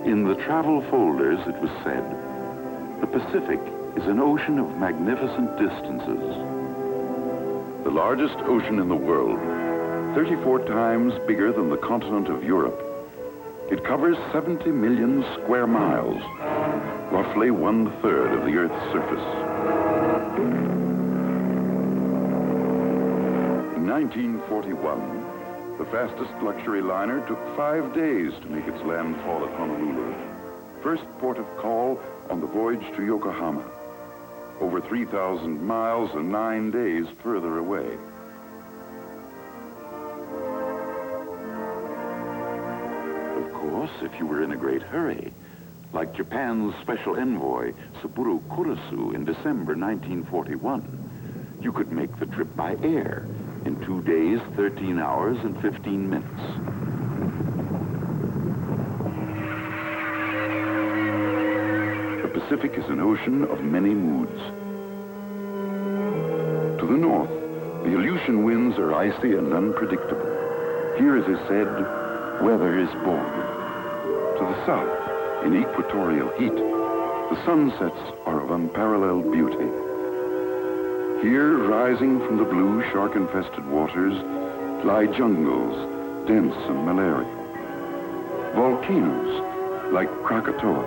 In the travel folders, it was said, the Pacific is an ocean of magnificent distances. The largest ocean in the world, 34 times bigger than the continent of Europe. It covers 70 million square miles, roughly 1/3 of the Earth's surface. In 1941, the fastest luxury liner took 5 days to make its landfall at Honolulu, first port of call on the voyage to Yokohama, over 3,000 miles and 9 days further away. Of course, if you were in a great hurry, like Japan's special envoy, Saburo Kurosu, in December 1941, you could make the trip by air in 2 days, 13 hours, and 15 minutes. The Pacific is an ocean of many moods. To the north, the Aleutian winds are icy and unpredictable. Here, it is said, weather is born. To the south, in equatorial heat, the sunsets are of unparalleled beauty. Here, rising from the blue shark-infested waters, lie jungles, dense and malarial. Volcanoes, like Krakatoa,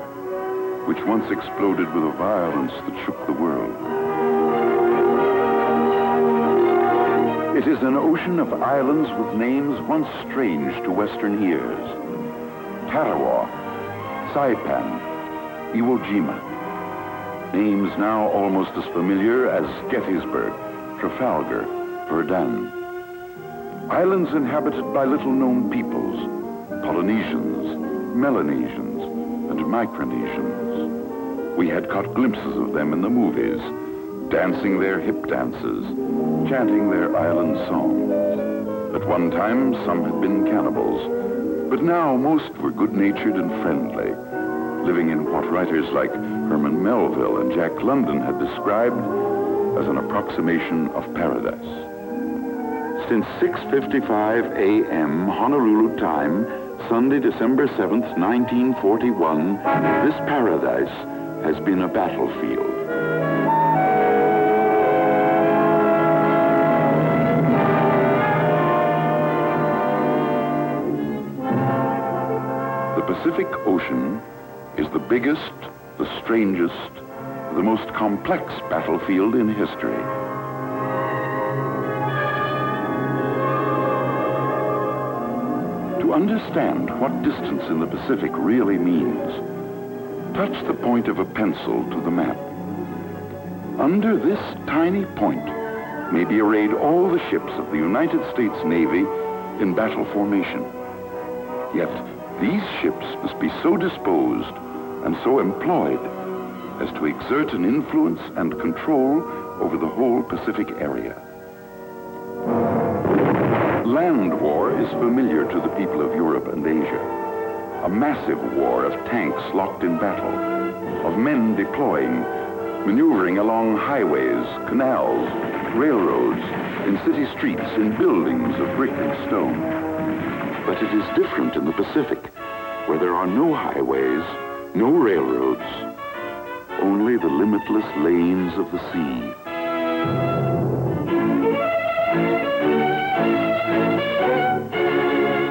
which once exploded with a violence that shook the world. It is an ocean of islands with names once strange to Western ears. Tarawa, Saipan, Iwo Jima. Names now almost as familiar as Gettysburg, Trafalgar, Verdun. Islands inhabited by little-known peoples, Polynesians, Melanesians, and Micronesians. We had caught glimpses of them in the movies, dancing their hip dances, chanting their island songs. At one time, some had been cannibals, but now most were good-natured and friendly, living in what writers like Herman Melville and Jack London had described as an approximation of paradise. Since 6:55 a.m. Honolulu time, Sunday, December 7th, 1941, this paradise has been a battlefield. The Pacific Ocean is the biggest, the strangest, the most complex battlefield in history. To understand what distance in the Pacific really means, touch the point of a pencil to the map. Under this tiny point may be arrayed all the ships of the United States Navy in battle formation. Yet these ships must be so disposed and so employed as to exert an influence and control over the whole Pacific area. Land war is familiar to the people of Europe and Asia. A massive war of tanks locked in battle, of men deploying, maneuvering along highways, canals, railroads, in city streets, in buildings of brick and stone. But it is different in the Pacific, where there are no highways, no railroads, only the limitless lanes of the sea.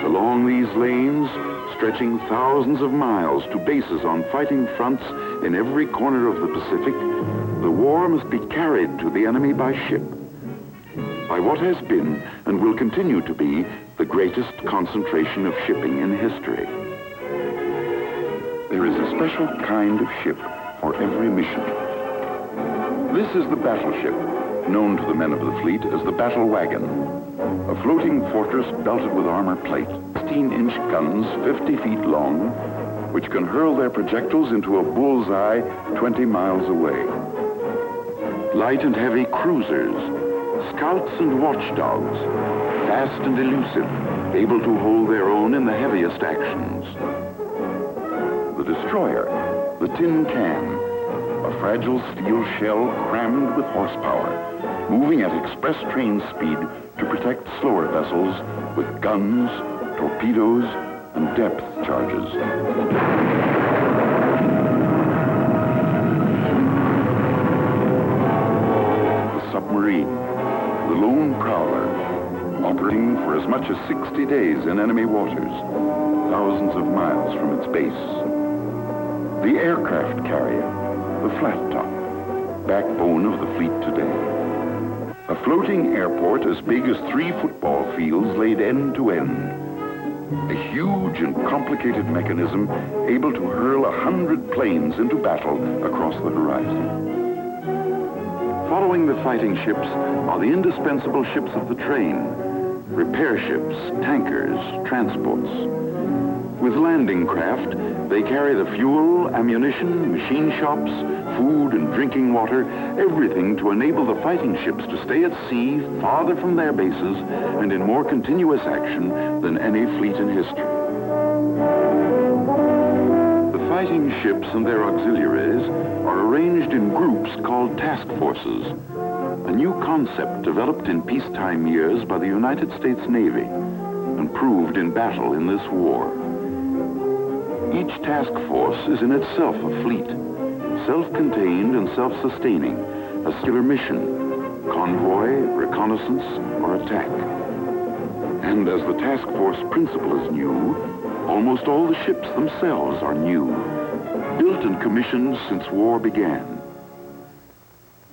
Along these lanes, stretching thousands of miles to bases on fighting fronts in every corner of the Pacific, the war must be carried to the enemy by ship, by what has been and will continue to be the greatest concentration of shipping in history. There is a special kind of ship for every mission. This is the battleship, known to the men of the fleet as the battle wagon, a floating fortress belted with armor plate, 16-inch guns 50 feet long, which can hurl their projectiles into a bullseye 20 miles away. Light and heavy cruisers, scouts and watchdogs, fast and elusive, able to hold their own in the heaviest actions. The destroyer, the tin can, a fragile steel shell crammed with horsepower, moving at express train speed to protect slower vessels with guns, torpedoes, and depth charges. The submarine, the lone prowler, operating for as much as 60 days in enemy waters, thousands of miles from its base. The aircraft carrier, the flat top, backbone of the fleet today. A floating airport as big as 3 football fields laid end to end. A huge and complicated mechanism able to hurl 100 planes into battle across the horizon. Following the fighting ships are the indispensable ships of the train, repair ships, tankers, transports. With landing craft, they carry the fuel, ammunition, machine shops, food and drinking water, everything to enable the fighting ships to stay at sea farther from their bases and in more continuous action than any fleet in history. The fighting ships and their auxiliaries are arranged in groups called task forces, a new concept developed in peacetime years by the United States Navy and proved in battle in this war. Each task force is in itself a fleet, self-contained and self-sustaining, a singular mission, convoy, reconnaissance, or attack. And as the task force principle is new, almost all the ships themselves are new, built and commissioned since war began.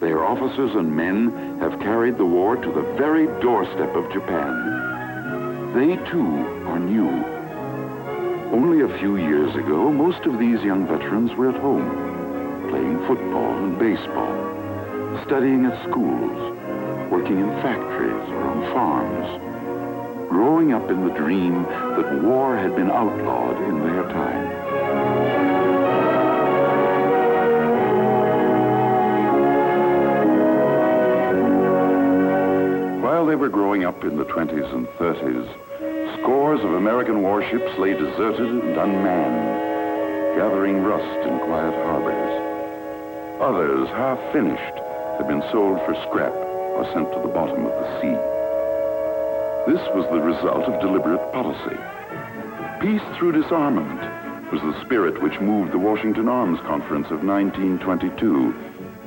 Their officers and men have carried the war to the very doorstep of Japan. They too are new. Only a few years ago, most of these young veterans were at home, playing football and baseball, studying at schools, working in factories or on farms, growing up in the dream that war had been outlawed in their time. While they were growing up in the 20s and 30s, scores of American warships lay deserted and unmanned, gathering rust in quiet harbors. Others, half finished, had been sold for scrap or sent to the bottom of the sea. This was the result of deliberate policy. Peace through disarmament was the spirit which moved the Washington Arms Conference of 1922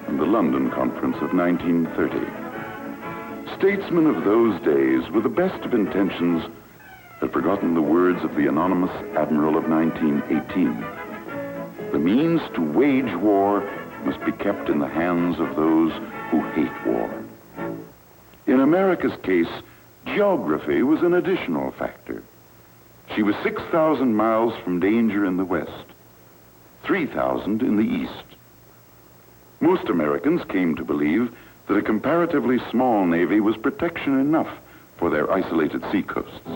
and the London Conference of 1930. Statesmen of those days, with the best of intentions, had forgotten the words of the anonymous admiral of 1918. The means to wage war must be kept in the hands of those who hate war. In America's case, geography was an additional factor. She was 6,000 miles from danger in the west, 3,000 in the east. Most Americans came to believe that a comparatively small navy was protection enough for their isolated seacoasts.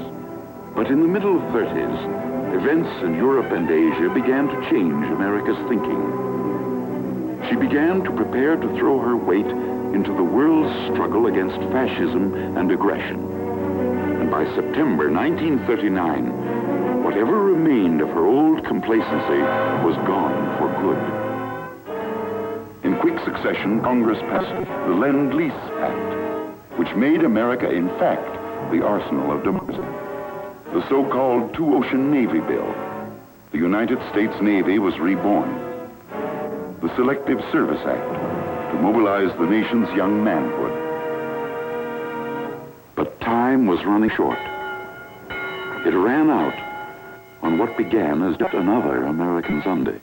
But in the middle 30s, events in Europe and Asia began to change America's thinking. She began to prepare to throw her weight into the world's struggle against fascism and aggression. And by September 1939, whatever remained of her old complacency was gone for good. In quick succession, Congress passed the Lend-Lease Act, which made America, in fact, the arsenal of democracy. The so-called Two-Ocean Navy Bill. The United States Navy was reborn. The Selective Service Act, to mobilize the nation's young manhood. But time was running short. It ran out on what began as just another American Sunday.